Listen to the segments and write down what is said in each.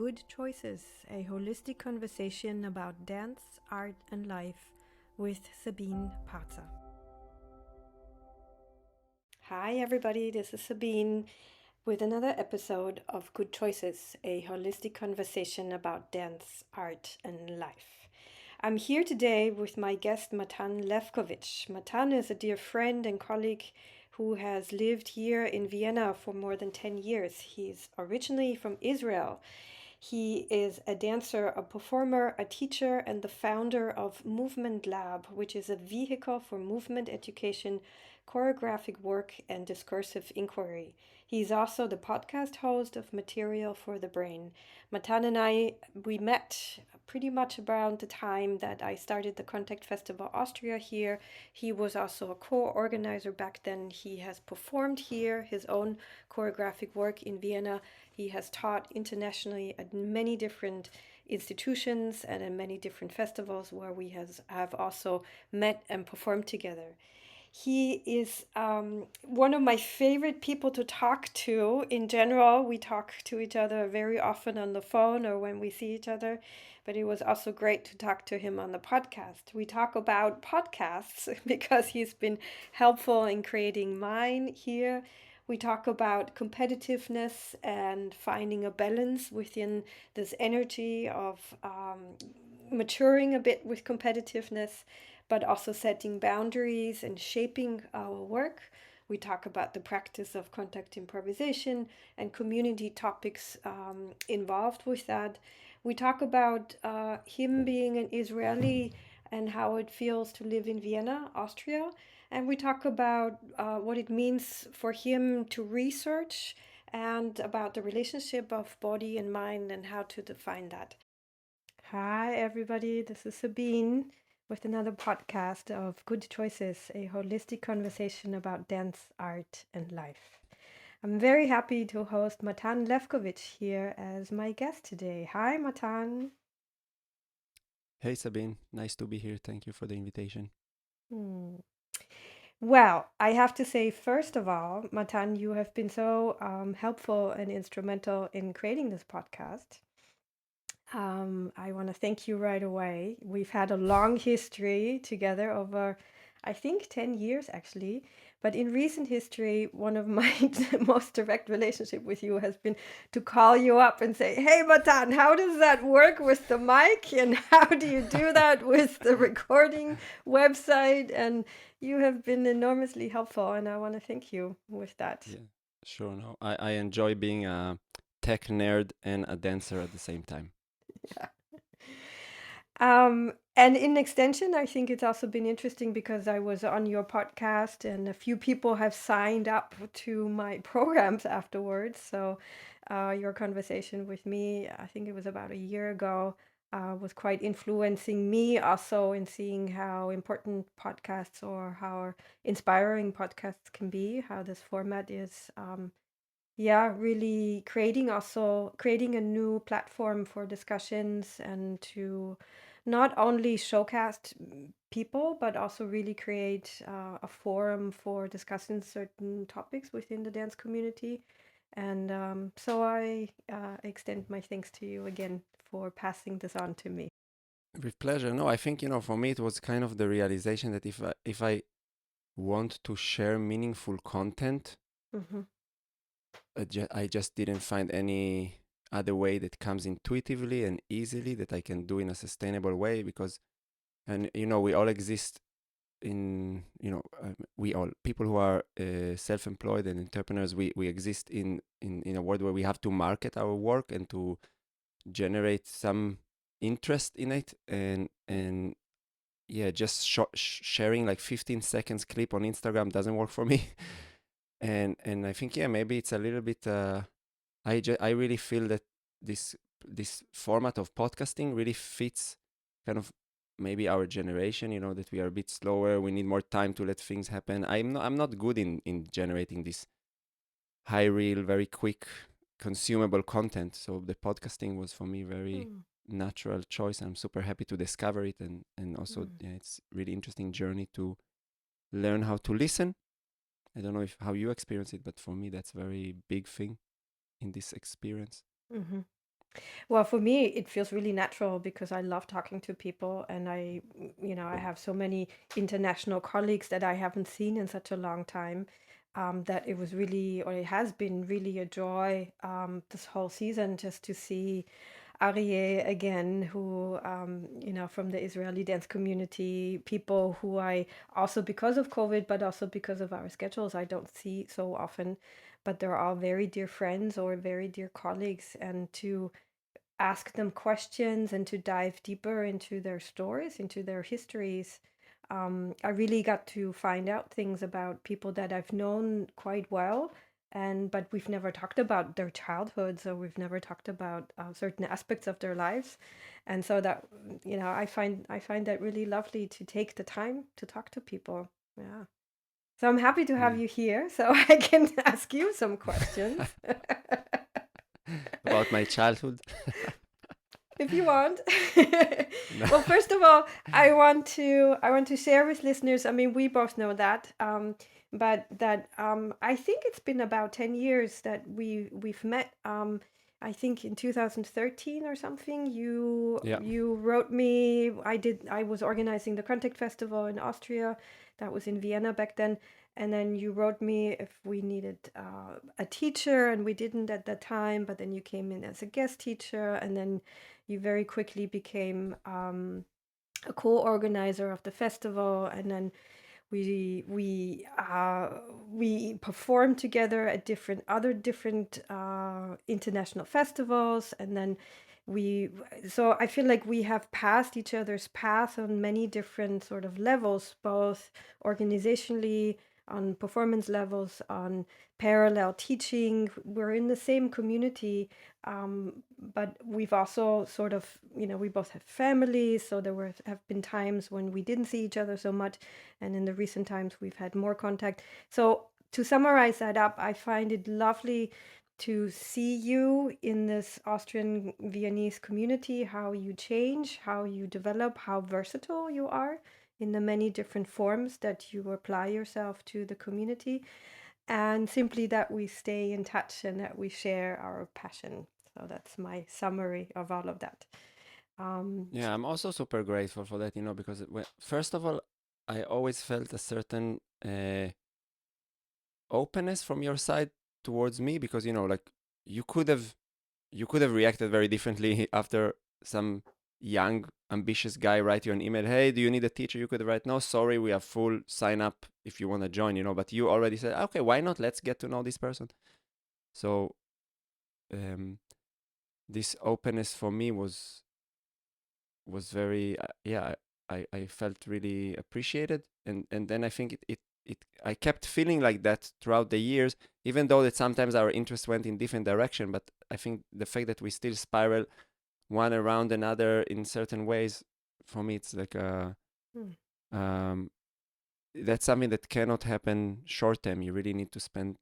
Good Choices, a holistic conversation about dance, art, and life with Sabine Parzer. Hi, everybody, this is Sabine with another episode of Good Choices, a holistic conversation about dance, art, and life. I'm here today with my guest Matan Levkowich. Matan is a dear friend and colleague who has lived here in Vienna for more than 10 years. He's originally from Israel. He is a dancer, a performer, a teacher, and the founder of Movement Lab, which is a vehicle for movement education, choreographic work, and discursive inquiry. He's also the podcast host of Material for the Brain. Matan and we met pretty much around the time that I started the Contact Festival Austria here. He was also a co-organizer back then. He has performed here his own choreographic work in Vienna. He has taught internationally at many different institutions and in many different festivals where we have also met and performed together. He is one of my favorite people to talk to. In general, we talk to each other very often on the phone or when we see each other, but it was also great to talk to him on the podcast. We talk about podcasts because he's been helpful in creating mine here. We talk about competitiveness and finding a balance within this energy of maturing a bit with competitiveness, but also setting boundaries and shaping our work. We talk about the practice of contact improvisation and community topics involved with that. We talk about him being an Israeli and how it feels to live in Vienna, Austria. And we talk about what it means for him to research and about the relationship of body and mind and how to define that. Hi, everybody. This is Sabine with another podcast of Good Choices, a holistic conversation about dance, art, and life. I'm very happy to host Matan Levkowich here as my guest today. Hi, Matan. Hey Sabine, nice to be here. Thank you for the invitation. Hmm. Well, I have to say, first of all, Matan, you have been so helpful and instrumental in creating this podcast. I want to thank you right away. We've had a long history together over, I think, 10 years actually. But in recent history, one of my most direct relationship with you has been to call you up and say, "Hey, Matan, how does that work with the mic? And how do you do that with the recording website?" And you have been enormously helpful, and I want to thank you with that. Yeah, sure. No, I enjoy being a tech nerd and a dancer at the same time. Yeah. And in extension, I think it's also been interesting because I was on your podcast and a few people have signed up to my programs afterwards. So, your conversation with me, I think it was about a year ago, was quite influencing me also in seeing how important podcasts or how inspiring podcasts can be, how this format is, yeah, really creating a new platform for discussions and to not only showcase people, but also really create a forum for discussing certain topics within the dance community. And so I extend my thanks to you again for passing this on to me. With pleasure. No, I think for me it was kind of the realization that if I want to share meaningful content, Hmm. I just didn't find any other way that comes intuitively and easily that I can do in a sustainable way because and we all exist in we all people who are self-employed and entrepreneurs, we exist in a world where we have to market our work and to generate some interest in it, and yeah, just sharing like 15 seconds clip on Instagram doesn't work for me. And I think, yeah, maybe it's a little bit I really feel that this this format of podcasting really fits kind of maybe our generation, that we are a bit slower, we need more time to let things happen. I'm not good in generating this high reel, very quick consumable content, so the podcasting was for me very Mm, natural choice. I'm super happy to discover it, and also, mm, yeah, it's really interesting journey to learn how to listen. I don't know if how you experience it, but for me that's a very big thing in this experience. mhm. Well, for me, it feels really natural because I love talking to people, and I have so many international colleagues that I haven't seen in such a long time, that it was really, or it has been really a joy, this whole season just to see Aryeh again, who, from the Israeli dance community, people who I also, because of COVID, but also because of our schedules, I don't see so often, but they're all very dear friends or very dear colleagues, and to ask them questions and to dive deeper into their stories, into their histories. I really got to find out things about people that I've known quite well, and but we've never talked about their childhoods, or we've never talked about certain aspects of their lives, and so that I find that really lovely to take the time to talk to people. Yeah. So I'm happy to have Yeah. you here, so I can ask you some questions. About my childhood. If you want. No. Well, first of all, I want to share with listeners. I mean, we both know that, but that I think it's been about 10 years that we've met. I think in 2013 or something. You Yeah. you wrote me. I was organizing the Contact Festival in Austria. That was in Vienna back then. And then you wrote me if we needed a teacher, and we didn't at that time. But then you came in as a guest teacher, and then you very quickly became a co-organizer of the festival, and then we performed together at different international festivals, and then we so I feel like we have passed each other's path on many different sort of levels, both organizationally, on performance levels, on parallel teaching. We're in the same community, but we've also sort of, we both have families, so have been times when we didn't see each other so much, and in the recent times we've had more contact. So to summarize that up, I find it lovely to see you in this Austrian Viennese community, how you change, how you develop, how versatile you are in the many different forms that you apply yourself to the community, and simply that we stay in touch and that we share our passion. So that's my summary of all of that. Yeah, I'm also super grateful for that, because first of all, I always felt a certain openness from your side towards me, because like you could have you could have reacted very differently after some young ambitious guy write you an email, hey, do you need a teacher? You could write, no, sorry, we are full, sign up if you want to join, but you already said, okay, why not, let's get to know this person. So um, this openness for me was very yeah, I felt really appreciated, and then I think it I kept feeling like that throughout the years, even though that sometimes our interests went in different direction. But I think the fact that we still spiral one around another in certain ways, for me it's like a Hmm. um that's something that cannot happen short term. You really need to spend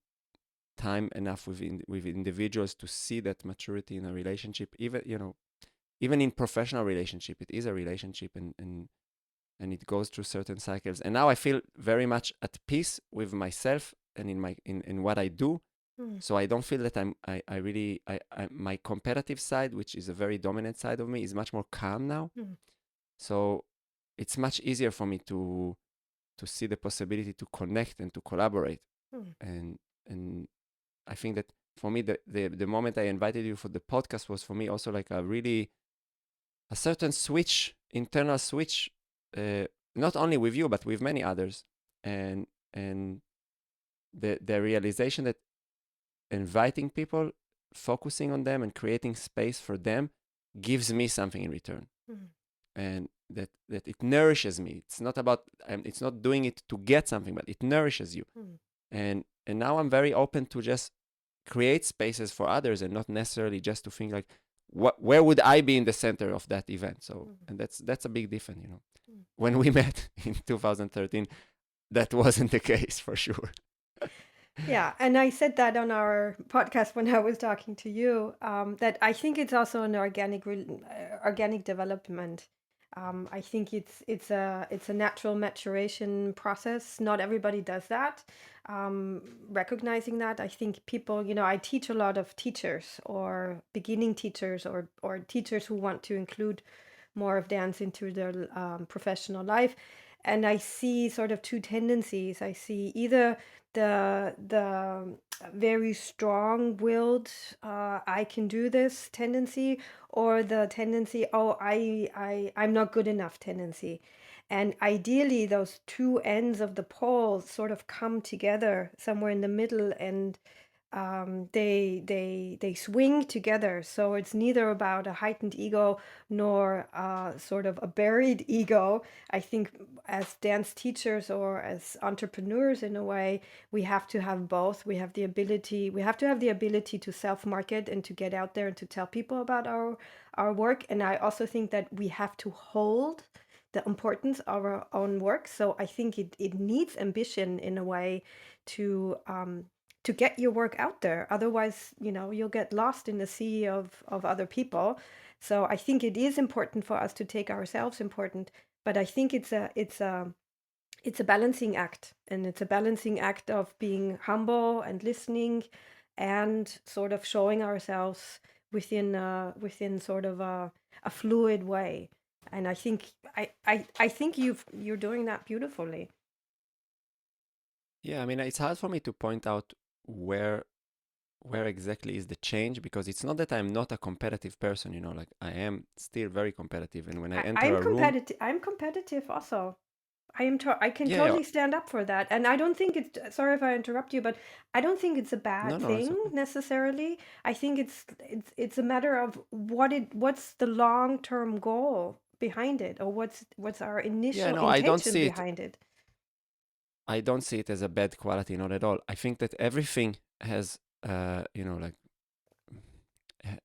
time enough with individuals to see that maturity in a relationship, even in professional relationship. It is a relationship, and it goes through certain cycles. And now I feel very much at peace with myself and in what I do. Hmm. So I don't feel that I really my competitive side, which is a very dominant side of me, is much more calm now. Hmm. So it's much easier for me to see the possibility to connect and to collaborate. Hmm. And I think that for me, the moment I invited you for the podcast was for me also like a certain switch, internal switch, uh, not only with you but with many others, and the realization that inviting people, focusing on them, and creating space for them gives me something in return, Hmm. and that it nourishes me. It's not about it's not doing it to get something, but it nourishes you. Hmm. And now I'm very open to just create spaces for others, and not necessarily just to think like, where would I be in the center of that event. So, Hmm. and that's a big difference, Hmm. when we met in 2013, that wasn't the case for sure. Yeah, and I said that on our podcast when I was talking to you, that I think it's also an organic development. I think it's a natural maturation process. Not everybody does that. Recognizing that, I think people, I teach a lot of teachers or beginning teachers or teachers who want to include more of dance into their professional life, and I see sort of two tendencies. I see either the very strong-willed, I can do this tendency, or the tendency, oh, I'm not good enough tendency. And ideally, those two ends of the pole sort of come together somewhere in the middle, and they swing together. So it's neither about a heightened ego nor sort of a buried ego. I think as dance teachers or as entrepreneurs, in a way, we have to have both. We have to have the ability to self-market and to get out there and to tell people about our work. And I also think that we have to hold the importance of our own work. So I think it needs ambition in a way to get your work out there. Otherwise, you'll get lost in the sea of other people. So I think it is important for us to take ourselves important, but I think it's a balancing act, and it's a balancing act of being humble and listening and sort of showing ourselves within sort of a fluid way. And I think you're doing that beautifully. Yeah, I mean, it's hard for me to point out where where exactly is the change, because it's not that I'm not a competitive person, like I am still very competitive, and when I enter I'm a room, competitive. I'm competitive also. I can yeah, yeah, totally stand up for that. And I don't think it's, sorry if I interrupt you, but I don't think it's a no, bad no, it's thing okay. necessarily. I think it's a matter of what's the long-term goal behind it, or what's our Yeah, initial no, I don't intention see it. behind it. I don't see it as a bad quality, not at all. I think that everything has, like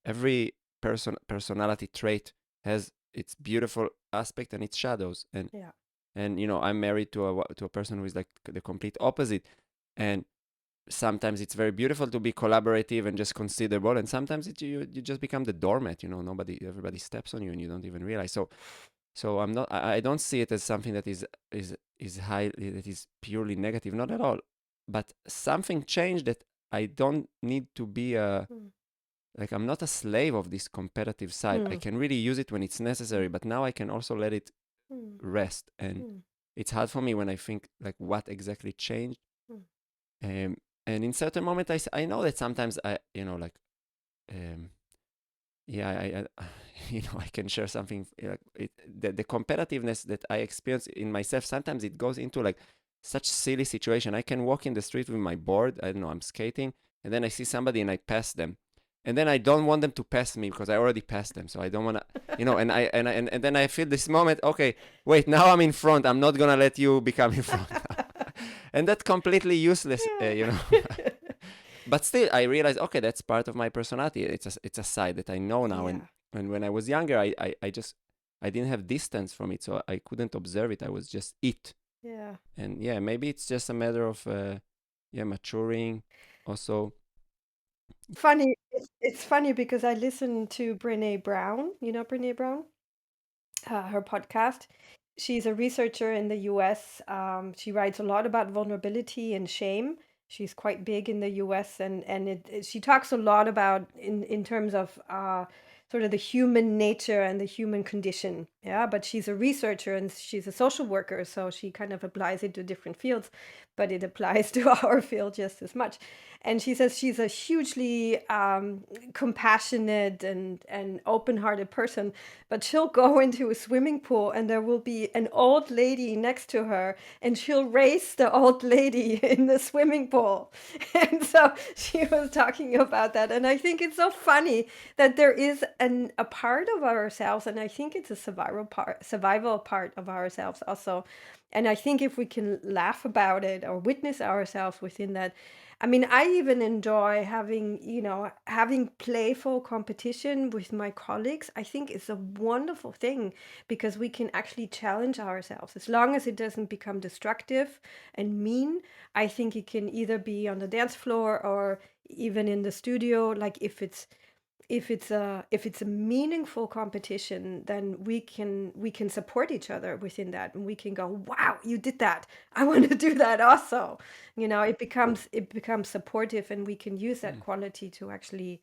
every personality trait has its beautiful aspect and its shadows, Yeah. and I'm married to a person who is like the complete opposite, and sometimes it's very beautiful to be collaborative and just considerable, and sometimes you just become the doormat. Everybody steps on you and you don't even realize. So I don't see it as something that is high, that is purely negative, not at all. But something changed that I don't need to be a Mm. like I'm not a slave of this competitive side. I Mm. can really use it when it's necessary, but now I can also let it Mm. rest. And Mm. it's hard for me when I think like what exactly changed. Mm. Um, and in certain moment, I know that sometimes um, yeah, I can share something like the competitiveness that I experience in myself. Sometimes it goes into like such silly situation. I can walk in the street with my board. I don't know, I'm skating, and then I see somebody and I pass them, and then I don't want them to pass me because I already passed them. So I don't want to, and then I feel this moment. Okay, wait, now I'm in front. I'm not gonna let you become in front, and that's completely useless. Yeah. But still I realized, okay, that's part of my personality. It's a side that I know now, and Yeah. when I was younger, I didn't have distance from it, so I couldn't observe it. I was just it. Yeah. And yeah, maybe it's just a matter of yeah, maturing also. Funny. It's funny because I listened to Brene Brown. You know Brene Brown? Her podcast. She's a researcher in the US. She writes a lot about vulnerability and shame. She's quite big in the US, and she talks a lot about in terms of sort of the human nature and the human condition. Yeah, but she's a researcher and she's a social worker, so she kind of applies it to different fields, but it applies to our field just as much. And she says she's a hugely compassionate and open-hearted person, but she'll go into a swimming pool and there will be an old lady next to her, and she'll race the old lady in the swimming pool. And so she was talking about that. And I think it's so funny that there is a part of ourselves, and I think it's a survival part of ourselves also. And I think if we can laugh about it or witness ourselves within that, I mean, I even enjoy having playful competition with my colleagues. I think it's a wonderful thing because we can actually challenge ourselves. As long as it doesn't become destructive and mean, I think it can either be on the dance floor or even in the studio. Like if it's if it's a meaningful competition, then we can support each other within that, and we can go, wow, you did that, I want to do that also. It becomes supportive, and we can use that Mm, quality to actually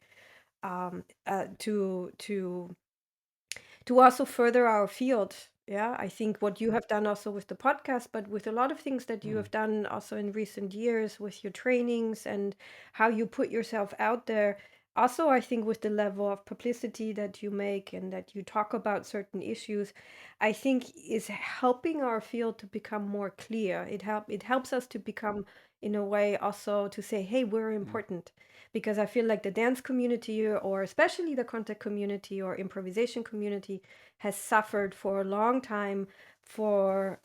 to also further our field. Yeah, I think what you have done also with the podcast, but with a lot of things that you mm, have done also in recent years with your trainings and how you put yourself out there. Also, I think with the level of publicity that you make and that you talk about certain issues, I think is helping our field to become more clear. It helps us to become, in a way, also to say, hey, we're mm. important, because I feel like the dance community, or especially the contact community or improvisation community, has suffered for a long time for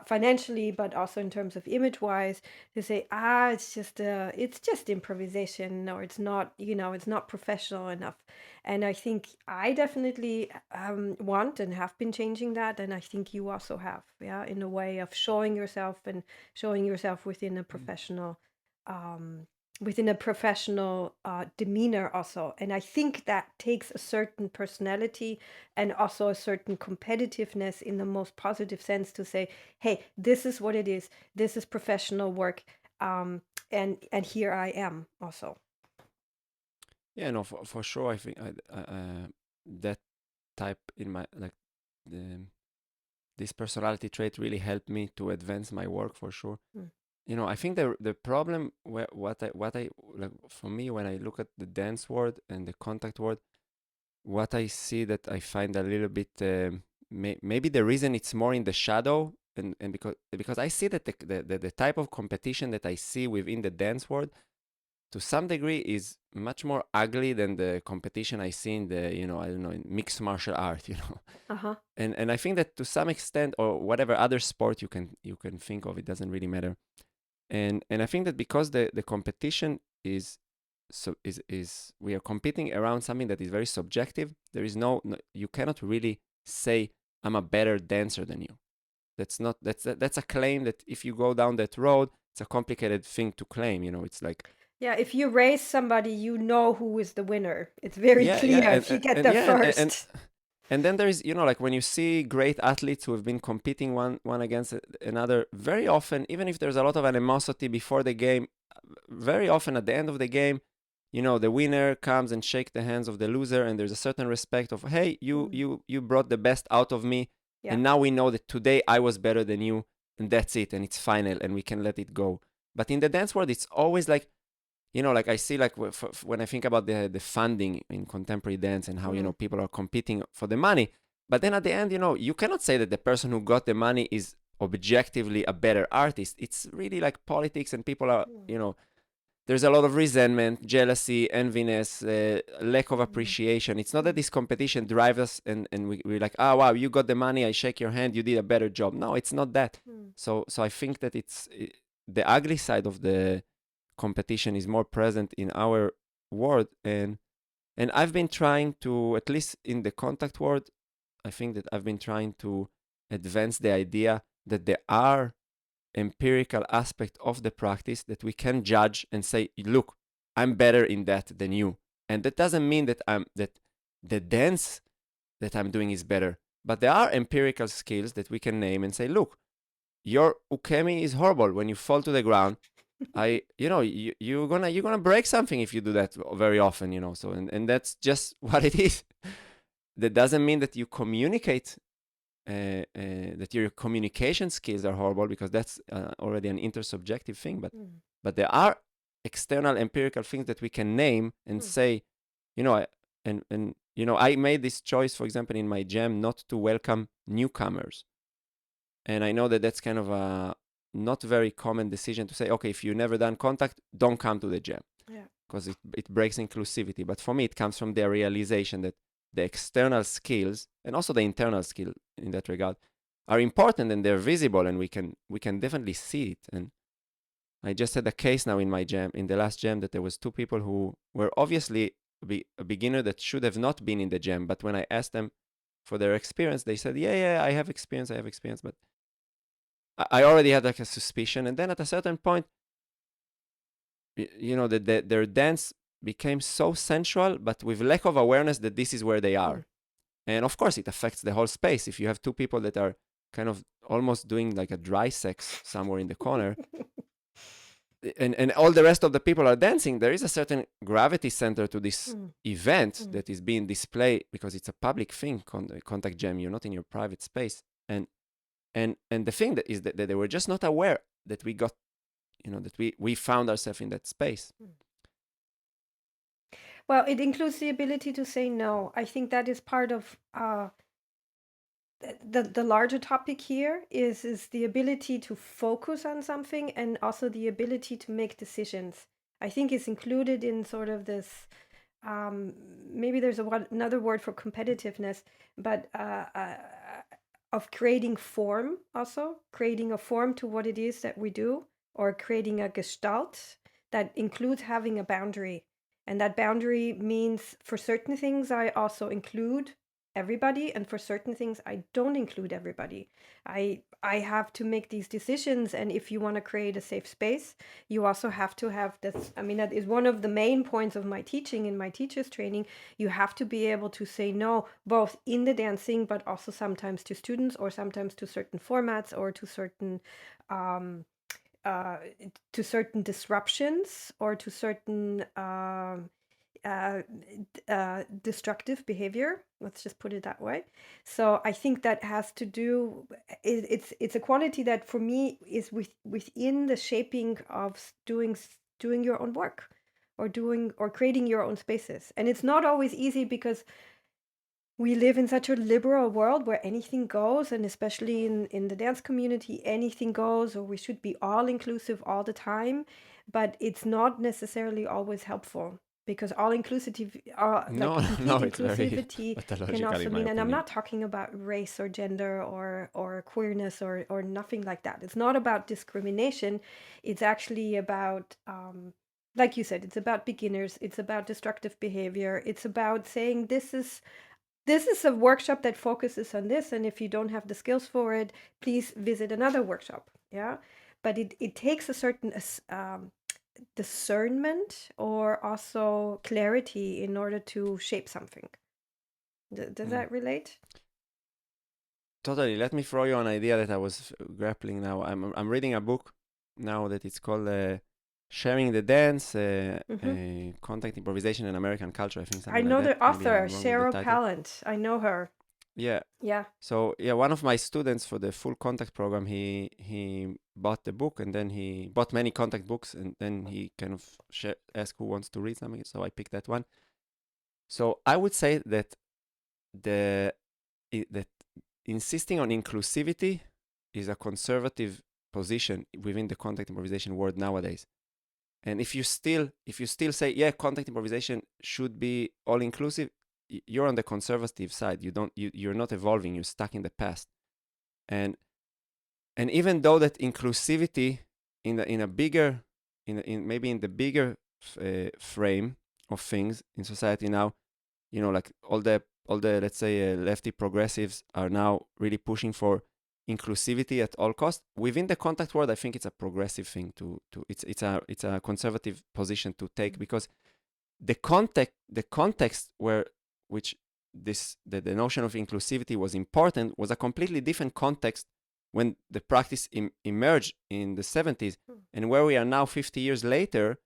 financially, but also in terms of image wise, to say, it's just improvisation, or it's not professional enough. And I think I definitely want and have been changing that, and I think you also have, yeah, in a way of showing yourself and showing yourself Mm. um, within a professional demeanor also. And I think that takes a certain personality and also a certain competitiveness in the most positive sense, to say, hey, this is what it is. This is professional work. And here I am also. Yeah, no, for sure. I think that type in my like the, this personality trait really helped me to advance my work for sure. Mm. I think the problem where what I like for me when I look at the dance world and the contact world, what I see that I find a little bit maybe the reason it's more in the shadow, and because I see that the type of competition that I see within the dance world to some degree is much more ugly than the competition I see in the I don't know, in mixed martial art. Uh-huh. And I think that to some extent, or whatever other sport you can think of, it doesn't really matter. And I think that because the competition is we are competing around something that is very subjective. There is no you cannot really say I'm a better dancer than you. That's a claim that if you go down that road, it's a complicated thing to claim. It's like, Yeah, if you race somebody, you know who is the winner. It's very yeah, yeah, clear if you get and there yeah, first. and then there is, like when you see great athletes who have been competing one against another, very often, even if there's a lot of animosity before the game, very often at the end of the game, the winner comes and shake the hands of the loser, and there's a certain respect of, hey, you Mm. you you brought the best out of me, Yeah. and now we know that today I was better than you, and that's it, and it's final, and we can let it go. But in the dance world, it's always like, like I see, like when I think about the funding in contemporary dance and how Mm. people are competing for the money, but then at the end, you cannot say that the person who got the money is objectively a better artist. It's really like politics, and people are, Mm. there's a lot of resentment, jealousy, enviness, lack of Mm. appreciation. It's not that Mm. this competition drives us, and we're like, oh wow, you got the money, I shake your hand, you did a better job. No, it's not that. Mm. So I think that the ugly side of the competition is more present in our world, and I've been trying to, at least in the contact world, I think that I've been trying to advance the idea that there are empirical aspect of the practice that we can judge and say, look, I'm better in that than you. And that doesn't mean that the dance that I'm doing is better, but there are empirical skills that we can name and say, look, your ukemi is horrible. When you fall to the ground, you're gonna break something if you do that very often. So, and that's just what it is. That doesn't mean that you communicate that your communication skills are horrible, because that's already an intersubjective thing. But Mm. but there are external empirical things that we can name and Mm. say, I made this choice, for example, in my jam, not to welcome newcomers. And I know that that's kind of a not very common decision to say, okay, if you've never done contact, don't come to the jam, Yeah. because it breaks inclusivity. But for me, it comes from the realization that the external skills and also the internal skill in that regard are important, and they're visible, and we can definitely see it. And I just had a case now in my jam, in the last jam, that there was two people who were obviously a beginner that should have not been in the jam. But when I asked them for their experience, they said, yeah, yeah, I have experience, but I already had like a suspicion. And then at a certain point, their dance became so central, but with lack of awareness that this is where they are. And of course, it affects the whole space. If you have two people that are kind of almost doing like a dry sex somewhere in the corner, and all the rest of the people are dancing, there is a certain gravity center to this event that is being displayed because it's a public thing, contact jam. You're not in your private space. And the thing that is that they were just not aware that we got, that we found ourselves in that space. Well, it includes the ability to say no. I think that is part of the larger topic here is the ability to focus on something and also the ability to make decisions. I think it's included in sort of this, maybe there's another word for competitiveness, but of creating form, also creating a form to what it is that we do, or creating a gestalt that includes having a boundary. And that boundary means for certain things I also include everybody, and for certain things I don't include everybody. I have to make these decisions, and if you want to create a safe space, you also have to have this. I mean, that is one of the main points of my teaching in my teacher's training. You have to be able to say no, both in the dancing, but also sometimes to students, or sometimes to certain formats, or to certain disruptions, or to certain destructive behavior. Let's just put it that way. So I think that has to do. It's a quality that for me is within the shaping of doing your own work, or creating your own spaces. And it's not always easy because we live in such a liberal world where anything goes, and especially in the dance community, anything goes, or we should be all inclusive all the time. But it's not necessarily always helpful, because all inclusive, No, like complete no, it's very inclusivity can pathological also in my mean, and I'm opinion. not talking about race or gender or queerness or nothing like that. It's not about discrimination. It's actually about, like you said, it's about beginners. It's about destructive behavior. It's about saying this is a workshop that focuses on this, and if you don't have the skills for it, please visit another workshop. Yeah, but it takes a certain discernment, or also clarity, in order to shape something. Does that relate? Totally. Let me throw you an idea that I was grappling now. I'm reading a book now that it's called Sharing the Dance, Contact Improvisation in American Culture. I think I something like know that. the Maybe author, I'm wrong with the Cheryl title. Pallant. I know her. Yeah. Yeah. So yeah, one of my students for the full contact program, he bought the book, and then he bought many contact books, and then he kind of asked who wants to read something. So I picked that one. So I would say that that insisting on inclusivity is a conservative position within the contact improvisation world nowadays. And if you still say, yeah, contact improvisation should be all inclusive, you're on the conservative side. You're not evolving. You're stuck in the past. And even though that inclusivity in a bigger maybe in the bigger frame of things in society now, like all the let's say lefty progressives are now really pushing for inclusivity at all costs. Within the contact world, I think it's a progressive thing to it's a conservative position to take, because the context where which the notion of inclusivity was important was a completely different context when the practice emerged in the 70s. And where we are now 50 years later,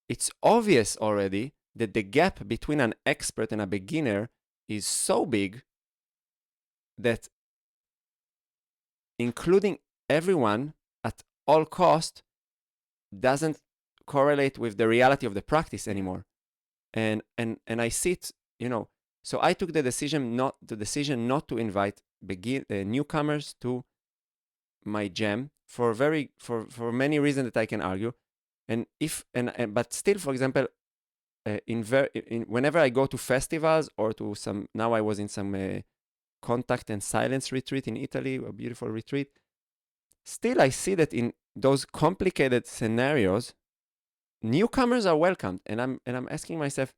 it's obvious already that the gap between an expert and a beginner is so big that including everyone at all cost doesn't correlate with the reality of the practice anymore. And I see it, so I took the decision not to invite newcomers to my jam for many reasons that I can argue. And if and but still, for example, whenever I go to festivals or to some, now I was in some contact and silence retreat in Italy, a beautiful retreat. Still, I see that in those complicated scenarios, newcomers are welcomed, and I'm asking myself,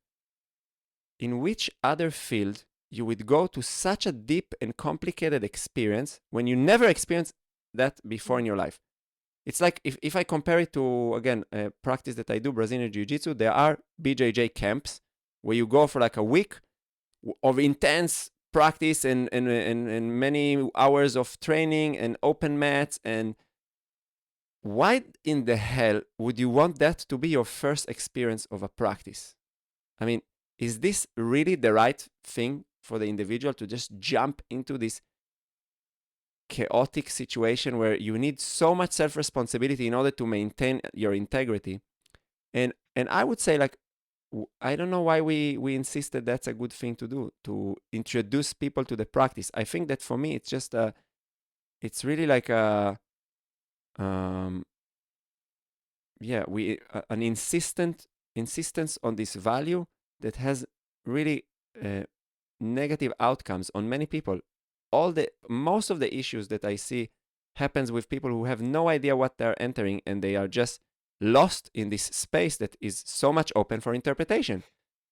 in which other field you would go to such a deep and complicated experience when you never experienced that before in your life? It's like if I compare it to, again, a practice that I do, Brazilian Jiu-Jitsu, there are BJJ camps where you go for like a week of intense practice and many hours of training and open mats. And why in the hell would you want that to be your first experience of a practice? I mean, is this really the right thing for the individual to just jump into this chaotic situation where you need so much self-responsibility in order to maintain your integrity? And I would say, like, I don't know why we insist that that's a good thing to do, to introduce people to the practice. I think that for me it's just it's really like a um an insistence on this value that has really uh, negative outcomes on many people. Most of the issues that I see happens with people who have no idea what they're entering, and they are just lost in this space that is so much open for interpretation.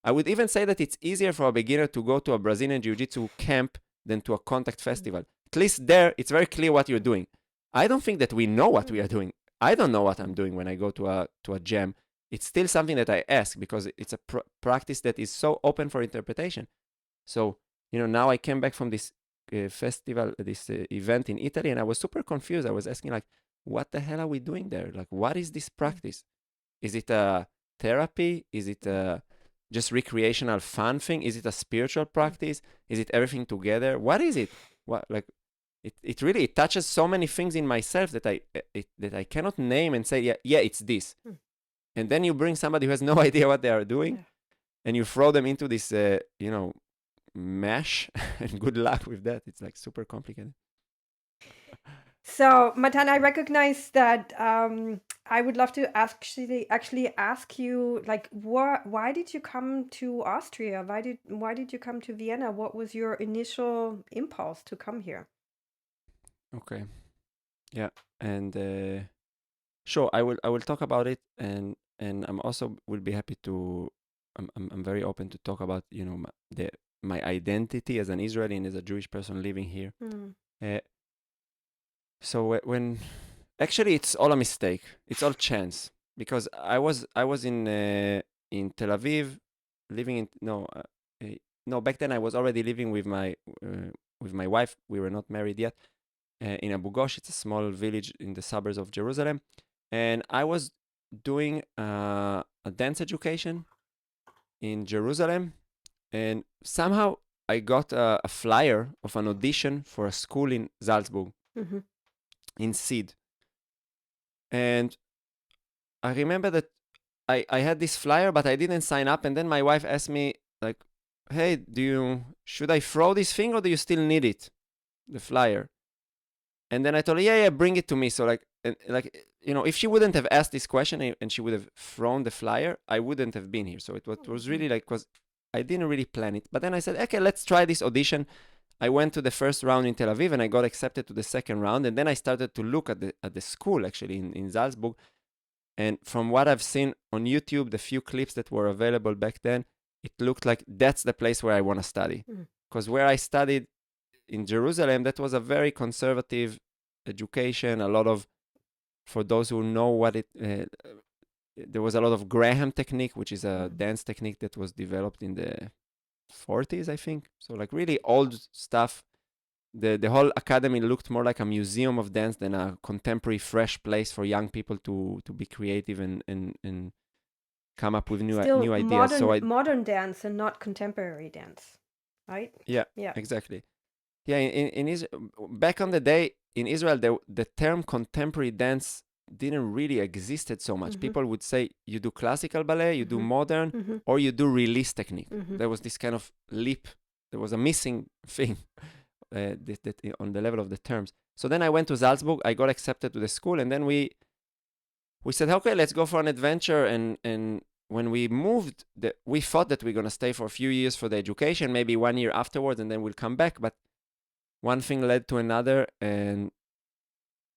I would even say that it's easier for a beginner to go to a Brazilian Jiu-Jitsu camp than to a contact festival. At least there, it's very clear what you're doing. I don't think that we know what we are doing. I don't know what I'm doing when I go to a jam. It's still something that I ask because it's a practice that is so open for interpretation. So, now I came back from this festival, this event in Italy, and I was super confused. I was asking, like, what the hell are we doing there? Like, what is this practice? Is it a therapy? Is it a just recreational fun thing? Is it a spiritual practice? Is it everything together? What is it? What, like, it really it touches so many things in myself that I cannot name and say, yeah, it's this. And then you bring somebody who has no idea what they are doing, and you throw them into this mesh, and good luck with that. It's like super complicated. So, Matan, I recognize that I would love to actually ask you, like, why did you come to Austria? Why did you come to Vienna? What was your initial impulse to come here? Okay. Yeah. And sure, I will talk about it, and I'm also will be happy to. I'm very open to talk about my identity as an Israeli and as a Jewish person living here. Uh, so when actually it's all a mistake. It's all chance because I was in Tel Aviv, living in no, back then I was already living with my wife. We were not married yet. In Abu Ghosh, it's a small village in the suburbs of Jerusalem, and I was doing a dance education in Jerusalem, and somehow I got a flyer of an audition for a school in Salzburg, in Seed. And I remember that I had this flyer, but I didn't sign up. And then my wife asked me, like, hey, should I throw this thing or do you still need it? The flyer. And then I told her, yeah, bring it to me. So if she wouldn't have asked this question and she would have thrown the flyer, I wouldn't have been here. So it was really like, because I didn't really plan it. But then I said, okay, let's try this audition. I went to the first round in Tel Aviv and I got accepted to the second round. And then I started to look at the school actually in Salzburg. And from what I've seen on YouTube, the few clips that were available back then, it looked like that's the place where I want to study. Because where I studied in Jerusalem, that was a very conservative education. A lot of, for those who know what there was a lot of Graham technique, which is a dance technique that was developed in the 40s, I think. So like really old stuff. The whole academy looked more like a museum of dance than a contemporary, fresh place for young people to be creative and come up with new ideas. Modern dance and not contemporary dance, right? Yeah, exactly. Yeah, back on the day in Israel, the term contemporary dance didn't really existed so much. People would say you do classical ballet, you do modern, or you do release technique. There was this kind of leap. There was a missing thing. That on the level of the terms. So then I went to Salzburg. I got accepted to the school, and then we said, okay, let's go for an adventure. And when we moved, we thought that we're gonna stay for a few years for the education, maybe 1 year afterwards, and then we'll come back. But one thing led to another, and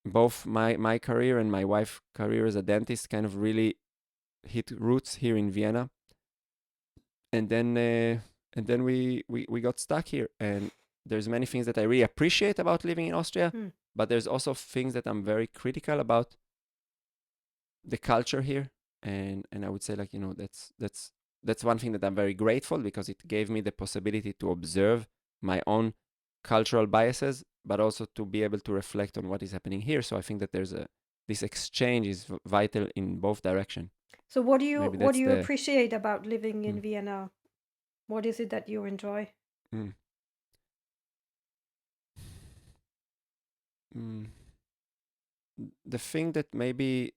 both my career and my wife's career as a dentist kind of really hit roots here in Vienna. And then we got stuck here, and there's many things that I really appreciate about living in Austria, but there's also things that I'm very critical about the culture here, and I would say like that's one thing that I'm very grateful, because it gave me the possibility to observe my own cultural biases, but also to be able to reflect on what is happening here. So I think that this exchange is vital in both direction. So Maybe what do that's you the appreciate about living in mm, Vienna? What is it that you enjoy? mm, mm. The thing that maybe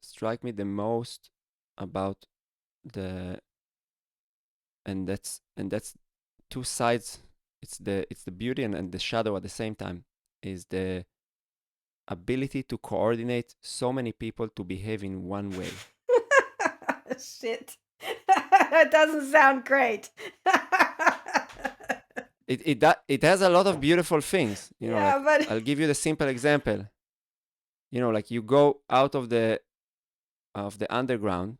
strike me the most about the and that's two sides. It's the beauty and the shadow at the same time, is the ability to coordinate so many people to behave in one way. Shit. That doesn't sound great. It has a lot of beautiful things, Yeah, like but I'll give you the simple example. Like you go out of the underground,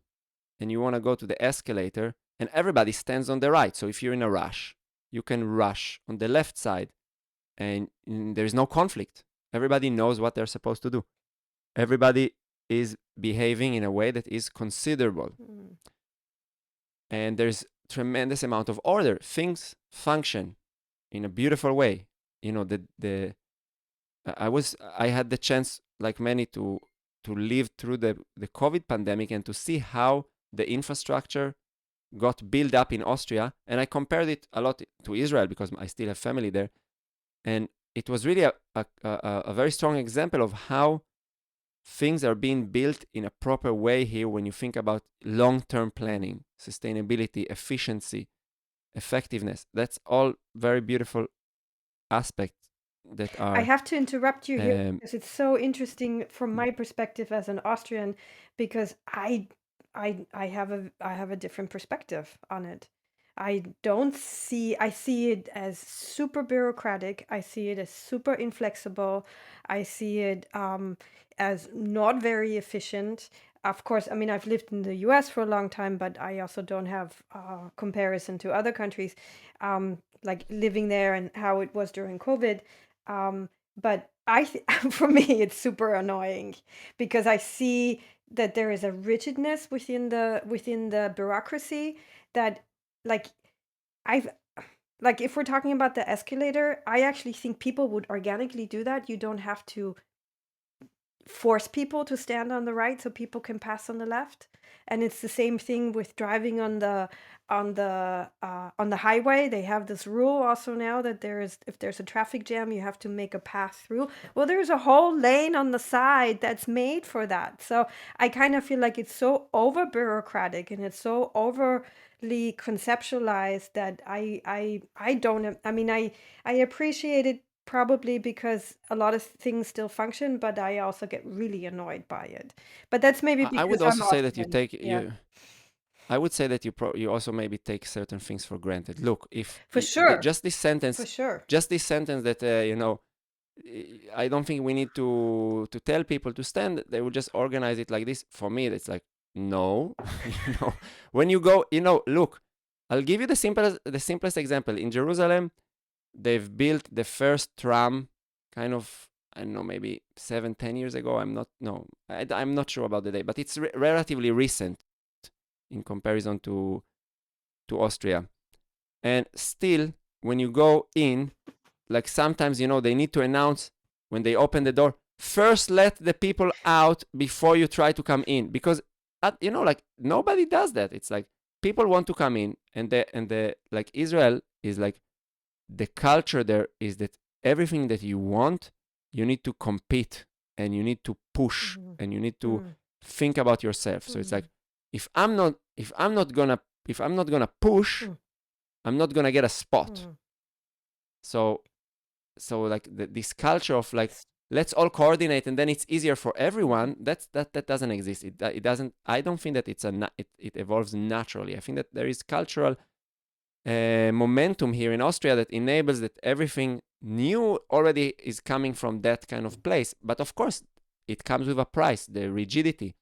and you want to go to the escalator, and everybody stands on the right. So if you're in a rush, you can rush on the left side, and there's no conflict. Everybody knows what they're supposed to do. Everybody is behaving in a way that is considerable, mm. and there's tremendous amount of order. Things function in a beautiful way. The I had the chance, like many, to live through the COVID pandemic and to see how the infrastructure got built up in Austria, and I compared it a lot to Israel because I still have family there, and it was really a very strong example of how things are being built in a proper way here when you think about long-term planning, sustainability, efficiency, effectiveness. That's all very beautiful aspects that I are have to interrupt you here um, because it's so interesting from my perspective as an Austrian, because I have a different perspective on it. I see it as super bureaucratic. I see it as super inflexible. I see it as not very efficient. Of course, I mean, I've lived in the US for a long time, but I also don't have comparison to other countries, like living there and how it was during COVID. But for me, it's super annoying because I see that there is a rigidness within the bureaucracy that, like, I've like if we're talking about the escalator, I actually think people would organically do that. You don't have to force people to stand on the right so people can pass on the left. And it's the same thing with driving on the highway. They have this rule also now that if there's a traffic jam, you have to make a path through. Well, there's a whole lane on the side that's made for that. So I kind of feel like it's so over bureaucratic and it's so overly conceptualized that I don't, I mean, I appreciate it probably because a lot of things still function, but I also get really annoyed by it. But that's maybe I would because I'm also say that you Austrian. take Yeah, you I would say that you also maybe take certain things for granted. Look, if for sure, just this for sentence, sure. that I don't think we need to tell people to stand. They will just organize it like this. For me, it's like no, when you go, look, I'll give you the simplest example. In Jerusalem, they've built the first tram, kind of. I don't know, maybe 7, 10 years ago. I'm not sure about the day, but it's relatively recent in comparison to Austria. And still, when you go in, like sometimes, they need to announce when they open the door, first let the people out before you try to come in. Because, like nobody does that. It's like people want to come in, and the like Israel is like, the culture there is that everything that you want, you need to compete, and you need to push, Mhm. and you need to Mm, think about yourself. So it's like, mm, if I'm not gonna push, mm, I'm not gonna get a spot. mm. So like this culture of like, let's all coordinate and then it's easier for Mhm. everyone. That doesn't exist. It doesn't. I don't think that it evolves naturally. I think that there is cultural momentum here in Austria that enables that everything new already is coming from that kind of place. But of course, it comes with a price, the rigidity.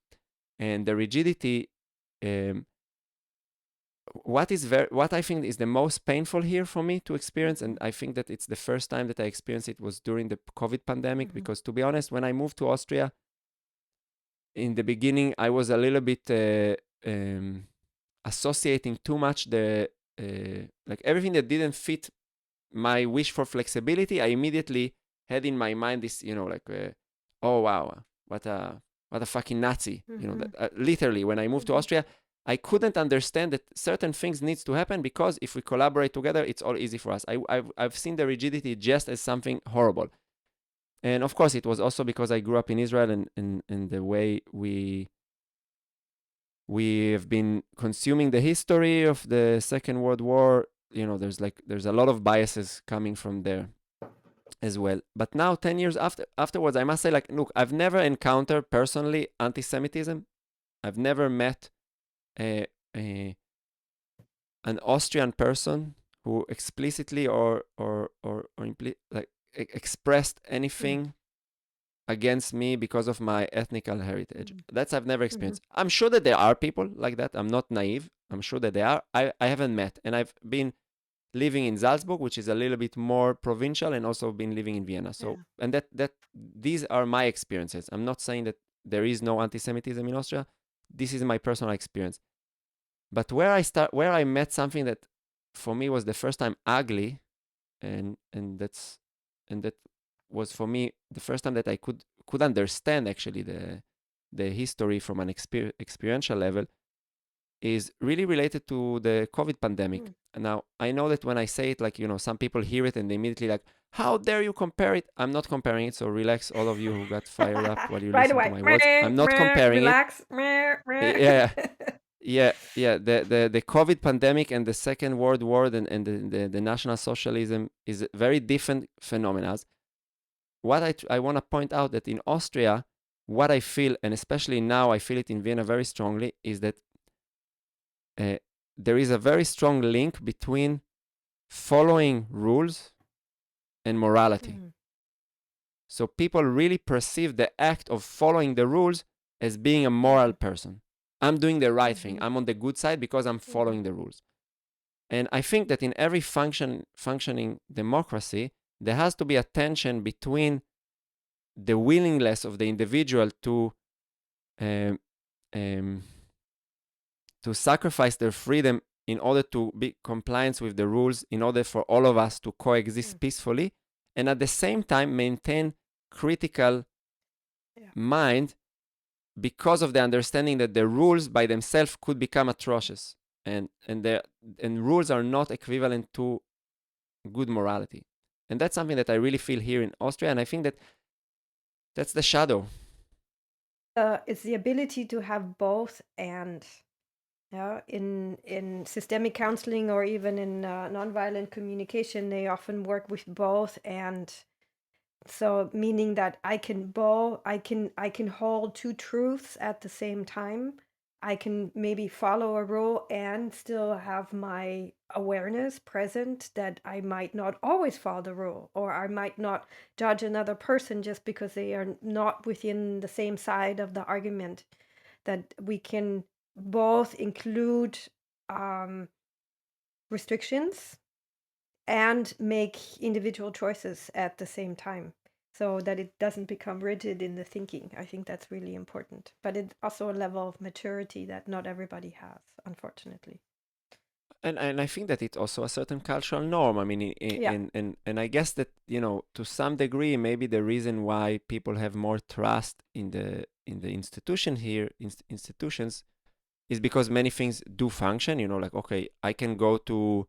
And the rigidity, um, what I think is the most painful here for me to experience, and I think that it's the first time that I experienced it was during the COVID pandemic, Mhm. because to be honest, when I moved to Austria, in the beginning I was a little bit associating too much the like everything that didn't fit my wish for flexibility. I immediately had in my mind this, like, oh wow, what a fucking Nazi, Mm-hmm. that literally when I moved to Mm-hmm. Austria, I couldn't understand that certain things needs to happen because if we collaborate together, it's all easy for us. I've seen the rigidity just as something horrible. And of course, it was also because I grew up in Israel, and the way we have been consuming the history of the Second World War. There's a lot of biases coming from there as well. But now, 10 years afterwards, I must say, like, look, I've never encountered personally anti-Semitism. I've never met a, a an Austrian person who explicitly like expressed anything against me because of my ethnical heritage. Mm-hmm. That's I've never Mm-hmm. experienced. I'm sure that there are people like that. I'm not naive. I'm sure that they are. I haven't met, and I've been living in Salzburg, which is a little bit more provincial, and also been living in Vienna. So, Yeah. and that these are my experiences. I'm not saying that there is no anti-Semitism in Austria. This is my personal experience. But where I met something that for me was the first time ugly, and that was for me the first time that I could understand actually the history from an experiential level, is really related to the COVID pandemic. Mm. Now, I know that when I say it, like, some people hear it and they immediately like, how dare you compare it? I'm not comparing it. So relax, all of you who got fired up while you Right listen to away. my words. Meh, I'm not meh, comparing it. relax. Meh, meh. Yeah, yeah. The COVID pandemic and the Second World War and the National Socialism is very different phenomena. What I want to point out that in Austria, what I feel, and especially now I feel it in Vienna very strongly, is that uh, there is a very strong link between following rules and morality. Mm. So people really perceive the act of following the rules as being a moral Mm-hmm. person. I'm doing the right thing. Mm-hmm. I'm on the good side because I'm Mm-hmm. following the rules. And I think that in every functioning democracy, there has to be a tension between the willingness of the individual um, um, to sacrifice their freedom in order to be compliant with the rules, in order for all of us to coexist Mm. peacefully, and at the same time maintain critical Yeah. mind because of the understanding that the rules by themselves could become atrocious, and rules are not equivalent to good morality. And that's something that I really feel here in Austria, and I think that that's the shadow. It's the ability to have both and. Yeah, in systemic counseling or even in nonviolent communication, they often work with both and. So meaning that I can hold two truths at the same time. I can maybe follow a rule and still have my awareness present that I might not always follow the rule, or I might not judge another person just because they are not within the same side of the argument. That we can both include um, restrictions and make individual choices at the same time so that it doesn't become rigid in the thinking. I think that's really important. But it's also a level of maturity that not everybody has, unfortunately. And I think that it's also a certain cultural norm. I mean, Yeah. and I guess that, to some degree, maybe the reason why people have more trust in the institutions is because many things do function. Like, okay, I can go to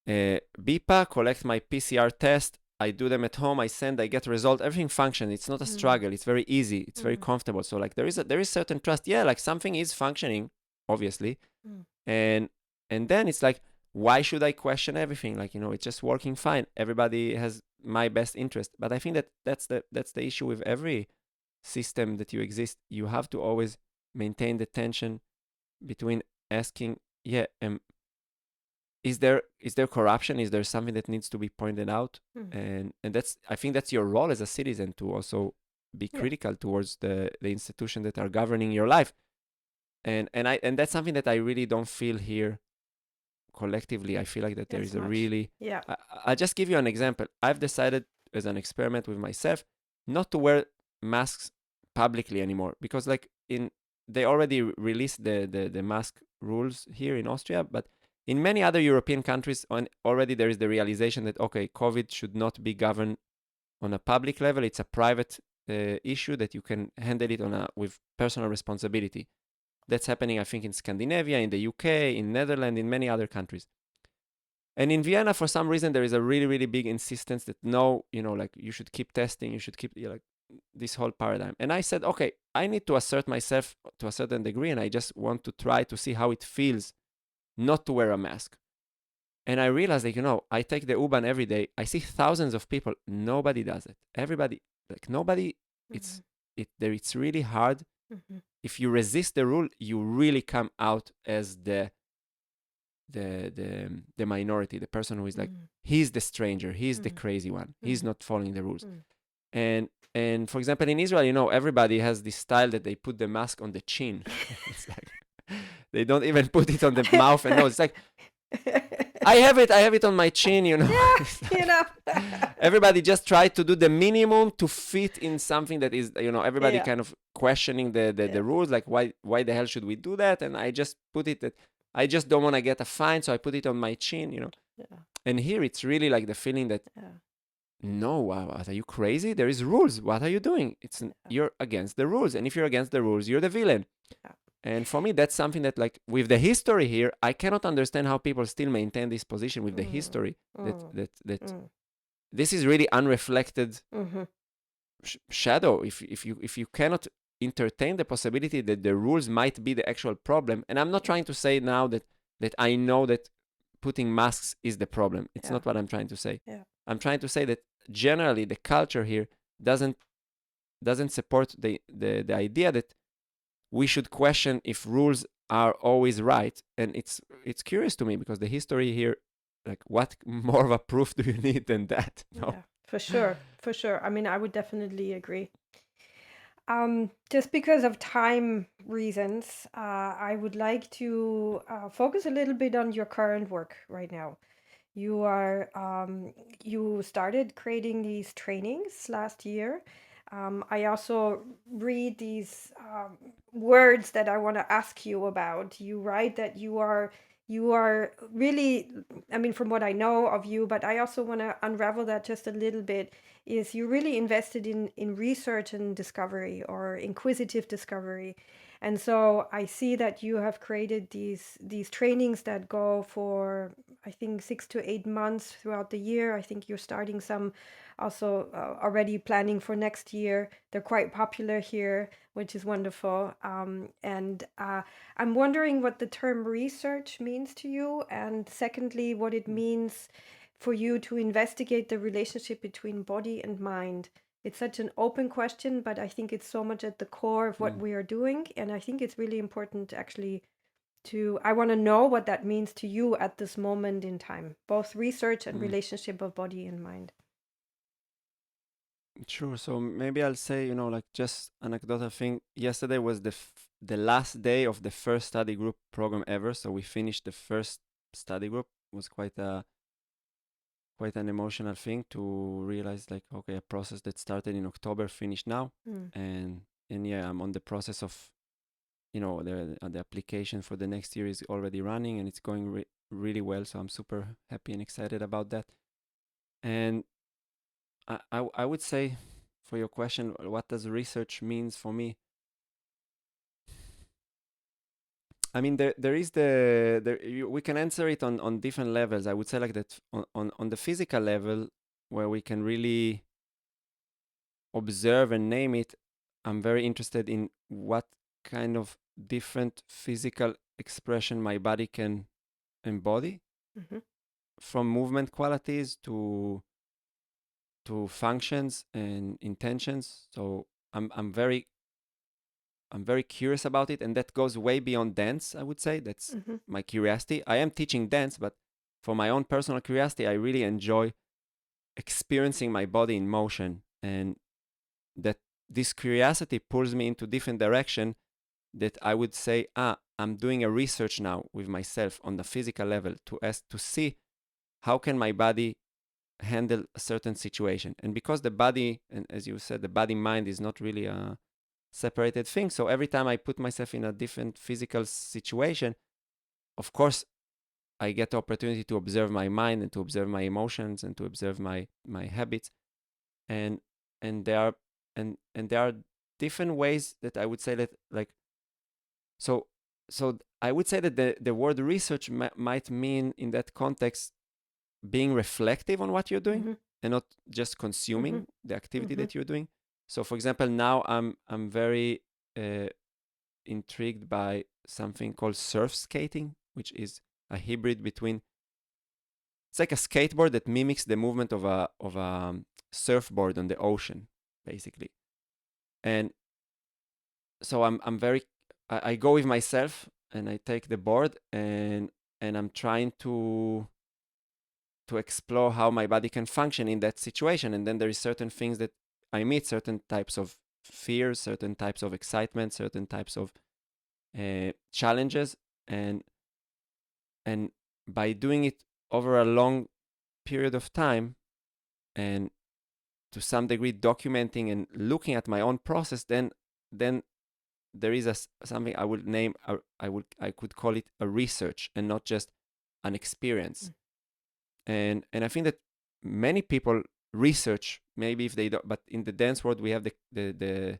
BIPA, collect my PCR test, I do them at home, I get a result, everything functions. It's not a Mm. struggle. It's very easy. It's very Mm. comfortable. So like there is certain trust. Yeah, like something is functioning, obviously, Mm. and then it's like, why should I question everything? Like, it's just working fine. Everybody has my best interest. But I think that that's the issue with every system that you exist. You have to always maintain the tension between asking, yeah, is there corruption? Is there something that needs to be pointed out? Mm. And that's, I think that's your role as a citizen, to also be Yeah. critical towards the institutions that are governing your life. And that's something that I really don't feel here collectively. I feel like that there As is a much. really Yeah. I'll just give you an example. I've decided as an experiment with myself not to wear masks publicly anymore, because like they already released the mask rules here in Austria, but in many other European countries, already there is the realization that, okay, COVID should not be governed on a public level. It's a private issue that you can handle it with personal responsibility. That's happening, I think, in Scandinavia, in the UK, in Netherlands, in many other countries. And in Vienna, for some reason, there is a really, really big insistence that no, like you should keep testing, you should keep like this whole paradigm. And I said, okay, I need to assert myself to a certain degree, and I just want to try to see how it feels not to wear a mask. And I realized that, I take the U-Bahn every day. I see thousands of people. Nobody does it. Everybody, like nobody, it's really hard. If you resist the rule, you really come out as the minority, the person who is like, he's the stranger, he's the crazy one, he's not following the rules. And for example, in Israel, everybody has this style that they put the mask on the chin. It's like they don't even put it on the mouth and nose. It's like, I have it on my chin, Yeah, like, everybody just try to do the minimum to fit in something that is, everybody kind of questioning the rules, like why the hell should we do that? And I just put it that I just don't want to get a fine, so I put it on my chin, Yeah. And here it's really like the feeling that, no, what are you crazy? There is rules. What are you doing? You're against the rules, and if you're against the rules, you're the villain. Yeah. And for me, that's something that, like, with the history here, I cannot understand how people still maintain this position with the history. That this is really unreflected shadow. If you cannot entertain the possibility that the rules might be the actual problem, and I'm not trying to say now that I know that putting masks is the problem. It's not what I'm trying to say. I'm trying to say that generally the culture here doesn't support the idea that we should question if rules are always right. And it's curious to me, because the history here, like, what more of a proof do you need than that? No? Yeah, for sure. I mean, I would definitely agree. Just because of time reasons, I would like to focus a little bit on your current work right now. You started creating these trainings last year. I also read these words that I want to ask you about. You write that you are really, I mean, from what I know of you, but I also want to unravel that just a little bit, is you're really invested in research and discovery, or inquisitive discovery. And so I see that you have created these trainings that go for, I think, 6 to 8 months throughout the year. I think you're starting some also already planning for next year. They're quite popular here, which is wonderful. And I'm wondering what the term research means to you, and secondly, what it means for you to investigate the relationship between body and mind. It's such an open question, but I think it's so much at the core of what we are doing. And I think it's really important, actually, I want to know what that means to you at this moment in time, both research and relationship of body and mind. Sure. So maybe I'll say, like, just anecdotal thing. Yesterday was the last day of the first study group program ever. So we finished the first study group. It was quite an emotional thing to realize, like, okay, a process that started in October finished now. And yeah, I'm on the process of, the application for the next year is already running, and it's going really well. So I'm super happy and excited about that. And I would say, for your question, what does research means for me? I mean, there is we can answer it on different levels. I would say like that on the physical level, where we can really observe and name it. I'm very interested in what kind of different physical expression my body can embody, from movement qualities to functions and intentions. So I'm very curious about it, and that goes way beyond dance. I would say that's my curiosity. I am teaching dance, but for my own personal curiosity, I really enjoy experiencing my body in motion, and that this curiosity pulls me into different direction. That I would say, I'm doing a research now with myself on the physical level to see how can my body handle a certain situation. And because the body, and as you said, the body mind is not really separated things. So every time I put myself in a different physical situation, of course, I get the opportunity to observe my mind and to observe my emotions and to observe my habits, and and there are and there are different ways that I would say that, like, so I would say that the word research might mean in that context being reflective on what you're doing Mm-hmm. and not just Mm-hmm. consuming the activity Mm-hmm. that you're doing. So for example, now I'm very uh, intrigued by something called surf skating, which is a hybrid between, it's like a skateboard that mimics the movement of a surfboard on the ocean, basically. And so I'm very, I go with myself and I take the board, and I'm trying to explore how my body can function in that situation. And then there is certain things that I meet, certain types of fears, certain types of excitement, certain types of challenges, and and by doing it over a long period of time, and to some degree documenting and looking at my own process, then there is something I would name, I could call it a research and not just an experience. And I think that many people research, maybe if they don't, but in the dance world we have the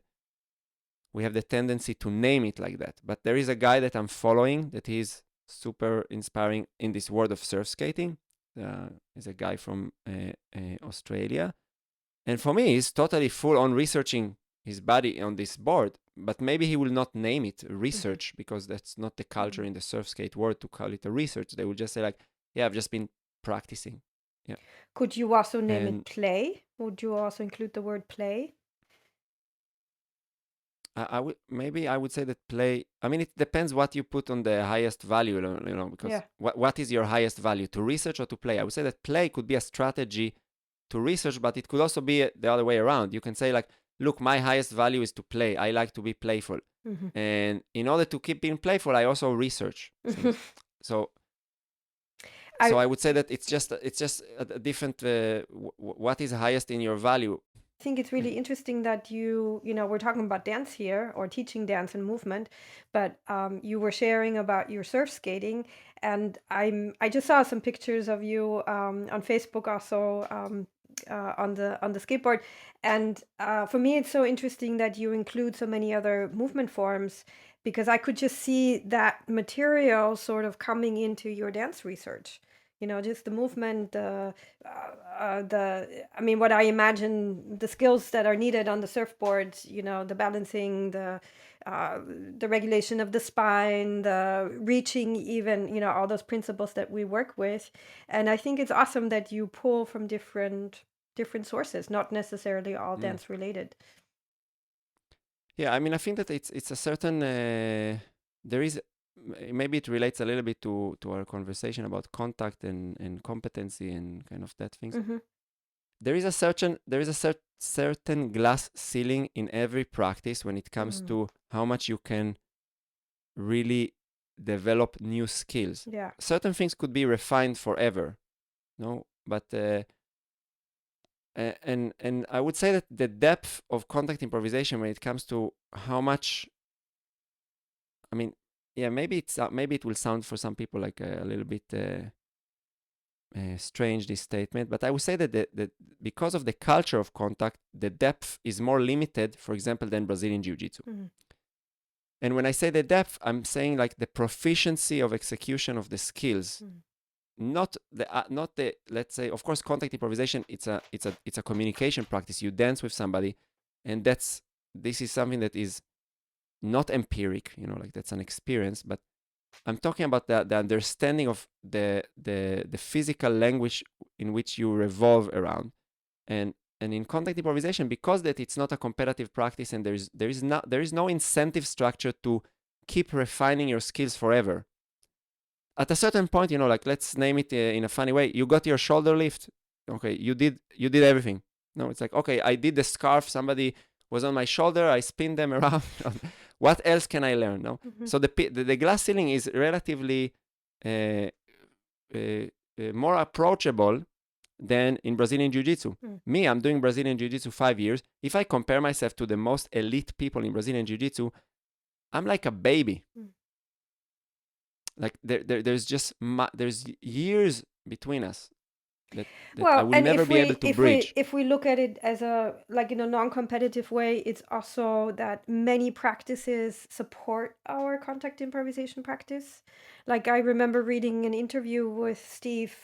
we have the tendency to name it like that. But there is a guy that I'm following that is super inspiring in this world of surf skating. He's a guy from Australia, and for me, he's totally full on researching his body on this board. But maybe he will not name it Mm-hmm. research because that's not the culture Mm-hmm. in the surf skate world to call it a research. They will just say like, "Yeah, I've just been practicing." Yeah, Could you also name it and play? Would you also include the word play? I would, maybe I would say that play. I mean, it depends what you put on the highest value, because Yeah. what is your highest value, to research or to play? I would say that play could be a strategy to research, but it could also be the other way around. You can say like, look, my highest value is to play. I like to be playful, Mm-hmm. and in order to keep being playful, I also research things. So I I would say that it's just a different. What is highest in your value? think it's really interesting that we're talking about dance here or teaching dance and movement, but you were sharing about your surf skating, and I just saw some pictures of you on Facebook also on the skateboard, and for me it's so interesting that you include so many other movement forms because I could just see that material sort of coming into your dance research. Just the movement, I mean, what I imagine the skills that are needed on the surfboard, the balancing, uh, the regulation of the spine, the reaching, even, all those principles that we work with. And I think it's awesome that you pull from different sources, not necessarily all Mm. dance related. Yeah, I mean, I think that it's a certain there is, maybe it relates a little bit to our conversation about contact and competency and kind of that things. Hmm. There is a certain glass ceiling in every practice when it comes Mm. to how much you can really develop new skills. Yeah. Certain things could be refined forever, no, but and I would say that the depth of contact improvisation when it comes to how much, I mean, yeah, maybe it will sound for some people like a little bit strange, this statement, but I would say that because of the culture of contact, the depth is more limited, for example, than Brazilian Jiu-Jitsu. Hmm. And when I say the depth, I'm saying like the proficiency of execution of the skills, Hmm. not the, let's say, of course, contact improvisation. It's a communication practice. You dance with somebody, and this is something that is not empiric, like that's an experience, but I'm talking about the understanding of the physical language in which you revolve around, and in contact improvisation, because that it's not a competitive practice, and there is no incentive structure to keep refining your skills forever. At a certain point, like, let's name it in a funny way, you got your shoulder lift. Okay, you did everything. No, it's like, okay, I did the scarf. Somebody was on my shoulder. I spin them around. What else can I learn? No. Hmm. So the glass ceiling is relatively uh, more approachable than in Brazilian Jiu-Jitsu. Mm. Me, I'm doing Brazilian Jiu-Jitsu 5 years. If I compare myself to the most elite people in Brazilian Jiu-Jitsu, I'm like a baby. Mm. Like there's just there's years between us that I Well, will and never if be able we to if we bridge. if we look at it as a like in a non-competitive way, it's also that many practices support our contact improvisation practice. Like I remember reading an interview with Steve.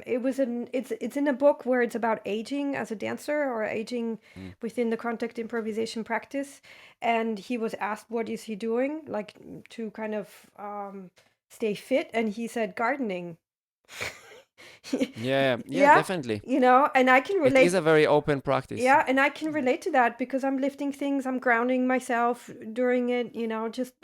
It's in a book where it's about aging as a dancer or aging Mm. within the contact improvisation practice, and he was asked what is he doing like to kind of stay fit, and he said gardening. Yeah, yeah, Yeah, definitely. and I can It is relate. a very open practice. Yeah, and I can relate to that because I'm lifting things, I'm grounding myself during it, just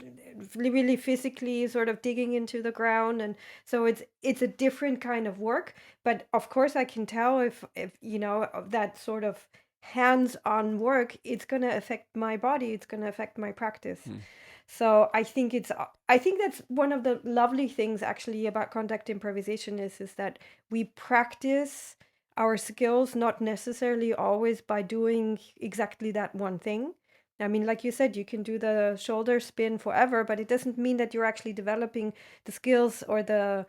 really physically sort of digging into the ground, and so it's a different kind of work. But of course, I can tell if of that sort of hands-on work, it's gonna affect my body, it's gonna affect my practice. Mm. So I think that's one of the lovely things actually about contact improvisation is that we practice our skills not necessarily always by doing exactly that one thing. I mean, like you said, you can do the shoulder spin forever, but it doesn't mean that you're actually developing the skills or the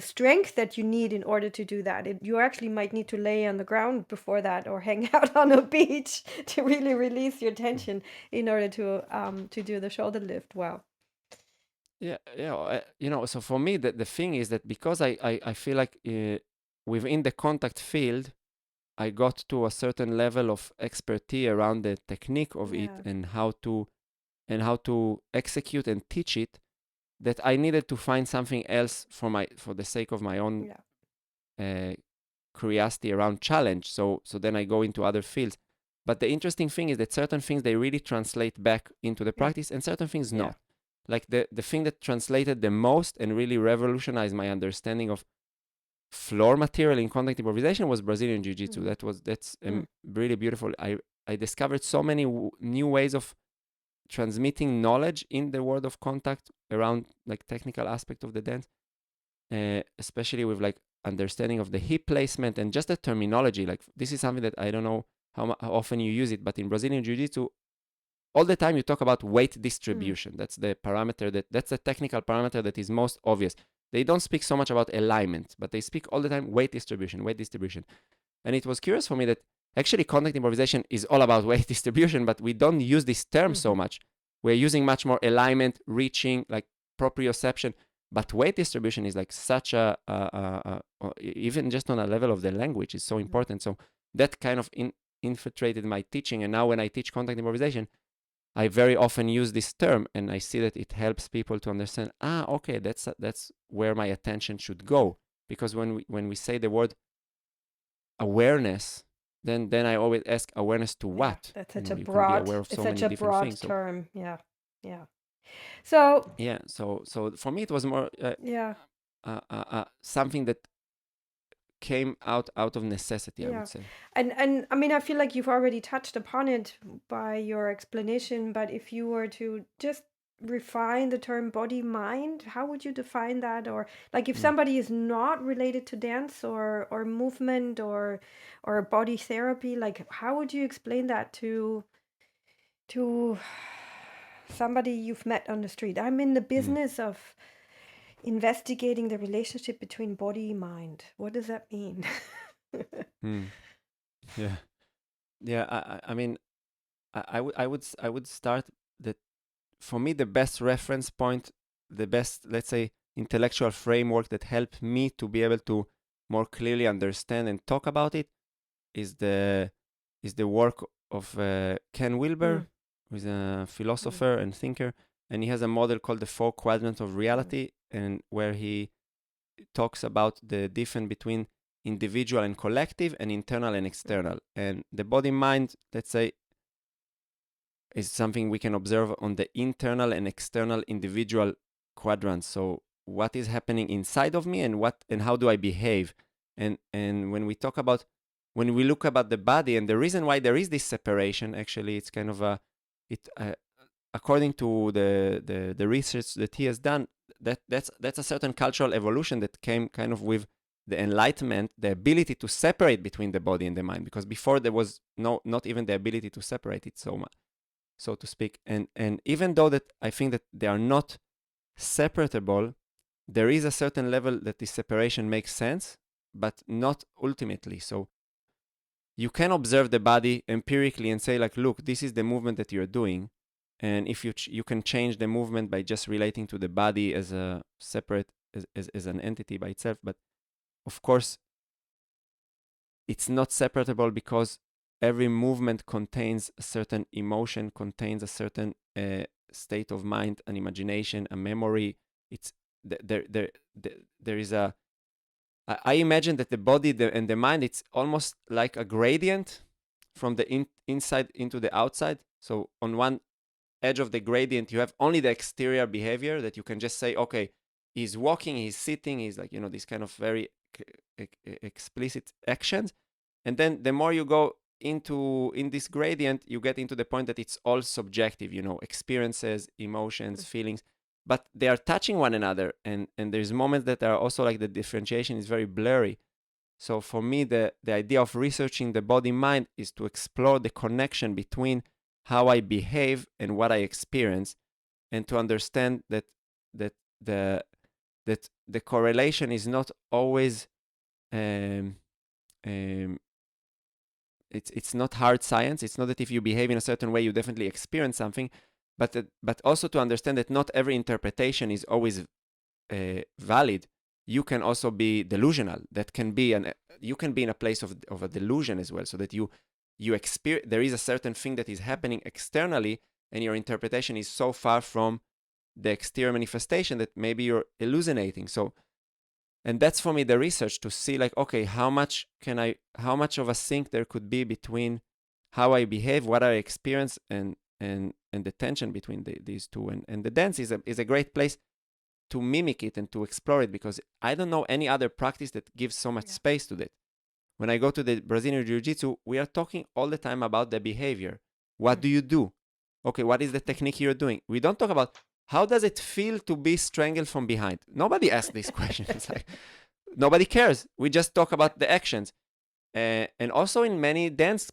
strength that you need in order to do that. You actually might need to lay on the ground before that or hang out on a beach to really release your tension in order to do the shoulder lift well. Yeah, yeah. So for me, the thing is that because I feel like within the contact field, I got to a certain level of expertise around the technique of it Yeah. and how to execute and teach it, that I needed to find something else for the sake of my own Yeah. uh, curiosity around challenge. So then I go into other fields. But the interesting thing is that certain things they really translate back into the Yeah. practice, and certain things Yeah. not. Like the thing that translated the most and really revolutionized my understanding of floor material in contact improvisation was Brazilian Jiu-Jitsu. Mm. That's Mm. really beautiful. I discovered so many new ways of transmitting knowledge in the world of contact around like technical aspect of the dance, especially with like understanding of the hip placement and just the terminology. Like this is something that I don't know how often you use it, but in Brazilian Jiu-Jitsu, all the time you talk about weight Mm. distribution. That's the parameter that's the technical parameter that is most obvious. They don't speak so much about alignment, but they speak all the time weight distribution, weight distribution. And it was curious for me that actually contact improvisation is all about weight distribution, but we don't use this term so Mhm. much. We're using much more alignment, reaching, like proprioception. But weight distribution is like such even just on a level of the language is so Mhm. important. So that kind of infiltrated my teaching. And now when I teach contact improvisation, I very often use this term, and I see that it helps people to understand. Okay, that's where my attention should Mm. go. Because when we say the word awareness, then I always ask awareness to Yeah, what? that's You such know, a you can be broad aware of it's so such many a different broad things. So term. Yeah. Yeah. So, yeah, so for me it was more yeah. something that came out of necessity, I would Yeah. say. And I mean, I feel like you've already touched upon it by your explanation, but if you were to just refine the term body mind, how would you define that? Or like if Mm. somebody is not related to dance or movement or body therapy, like how would you explain that to somebody you've met on the street? I'm in the Mm. business of investigating the relationship between body and mind. What does that mean? Mm. Yeah, yeah. I mean, I would start that for me the best reference point, the best, let's say, intellectual framework that helped me to be able to more clearly understand and talk about it is the work of Ken Mm, Wilber, who is a mm, philosopher and thinker, and he has a model called the Four Quadrants of mm, reality, and where he talks about the difference between individual and collective, and internal and mm, external. And the body mind, let's say, is something we can observe on the internal and external individual quadrants. So what is happening inside of me, and how do I behave? And when we look about the body, and the reason why there is this separation, actually it's kind of a it according to the research that he has done, that's a certain cultural evolution that came kind of with the enlightenment, the ability to separate between the body and the mind, because before there was not even the ability to separate it so much, so to speak. And even though that I think that they are not separatable, there is a certain level that this separation makes sense, but not ultimately. So you can observe the body empirically and say like, look, this is the movement that you're doing. And if you can change the movement by just relating to the body as a separate, as an entity by itself. But of course, it's not separable because every movement contains a certain emotion, contains a certain state of mind, an imagination, a memory. It's there is a. I imagine that the body and the mind, it's almost like a gradient from the inside into the outside. So on one edge of the gradient, you have only the exterior behavior that you can just say, okay, he's walking, he's sitting, he's like, this kind of very explicit actions. And then the more you go in this gradient, you get into the point that it's all subjective, experiences, emotions, feelings, but they are touching one another. And there's moments that are also like the differentiation is very blurry. So for me, the idea of researching the body mind is to explore the connection between how I behave and what I experience, and to understand that the correlation is not always it's not hard science. It's not that if you behave in a certain way you definitely experience something, but also to understand that not every interpretation is always valid. You can also be delusional. That can be you can be in a place of a delusion as well, so that you experience there is a certain thing that is happening externally, and your interpretation is so far from the exterior manifestation that maybe you're hallucinating. So, and that's for me the research, to see like, okay, how much of a sync there could be between how I behave, what I experience, and the tension between these two. And the dance is a great place to mimic it and to explore it, because I don't know any other practice that gives so much space to that. When I go to the Brazilian Jiu-Jitsu, we are talking all the time about the behavior. What do you do? Okay, what is the technique you're doing? We don't talk about how does it feel to be strangled from behind. Nobody asks these questions. Like, nobody cares. We just talk about the actions. And also in many dance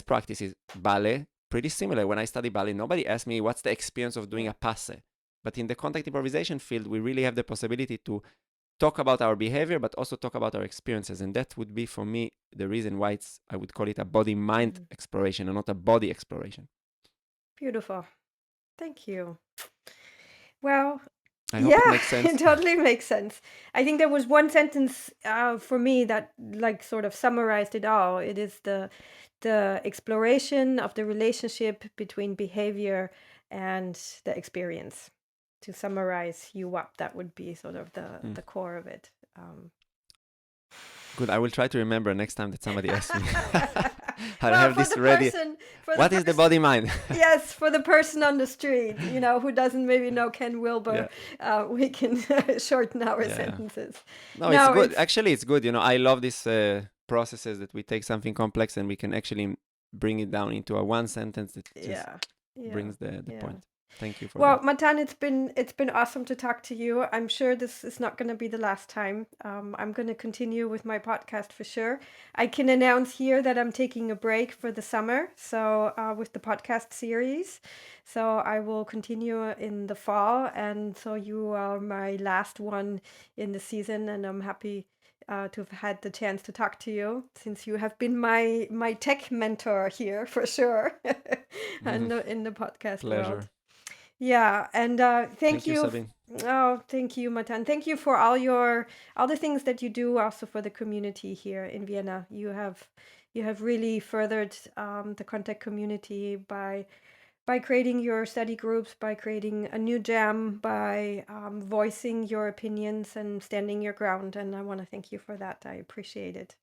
practices, ballet, pretty similar. When I study ballet, nobody asked me what's the experience of doing a passe. But in the contact improvisation field, we really have the possibility to talk about our behavior, but also talk about our experiences. And that would be, for me, the reason why I would call it a body-mind exploration and not a body exploration. Beautiful. Thank you. Well, I hope it makes sense. It totally makes sense. I think there was one sentence for me that like sort of summarized it all. It is the exploration of the relationship between behavior and the experience. To summarize you up, that would be sort of the core of it. Good. I will try to remember next time that somebody asks me. I'll have this ready. What is the body mind? Yes, for the person on the street, who doesn't maybe know Ken Wilber, we can shorten our sentences. No, it's good. Actually, it's good. I love these processes that we take something complex and we can actually bring it down into a one sentence that just brings the point. Thank you for that. Matan, it's been awesome to talk to you. I'm sure this is not going to be the last time. I'm going to continue with my podcast for sure. I can announce here that I'm taking a break for the summer, so with the podcast series. So I will continue in the fall, and so you are my last one in the season, and I'm happy to have had the chance to talk to you, since you have been my tech mentor here for sure, in the podcast world. Yeah, and thank you, Sabine. Thank you, Matan. Thank you for all the things that you do also for the community here in Vienna. You have really furthered the contact community by creating your study groups, by creating a new jam, by voicing your opinions and standing your ground. And I want to thank you for that. I appreciate it.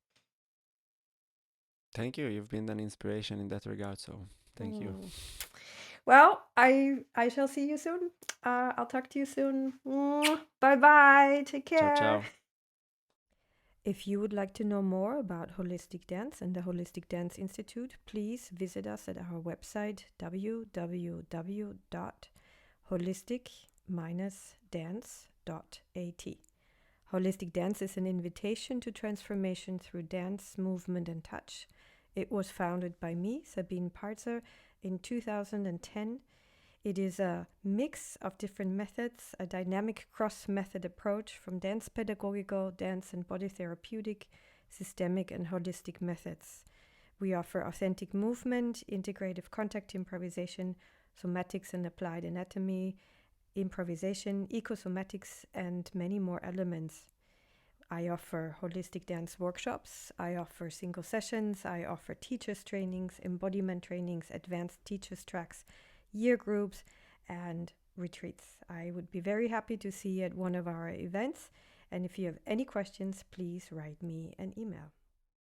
Thank you. You've been an inspiration in that regard. So thank you. Well, I shall see you soon. I'll talk to you soon. Bye-bye. Take care. Ciao, ciao. If you would like to know more about holistic dance and the Holistic Dance Institute, please visit us at our website www.holistic-dance.at. Holistic dance is an invitation to transformation through dance, movement, and touch. It was founded by me, Sabine Parzer, in 2010. It is a mix of different methods, a dynamic cross-method approach from dance pedagogical, dance and body therapeutic, systemic, and holistic methods. We offer authentic movement, integrative contact improvisation, somatics and applied anatomy, improvisation, ecosomatics, and many more elements. I offer holistic dance workshops, I offer single sessions, I offer teachers trainings, embodiment trainings, advanced teachers tracks, year groups, and retreats. I would be very happy to see you at one of our events. And if you have any questions, please write me an email.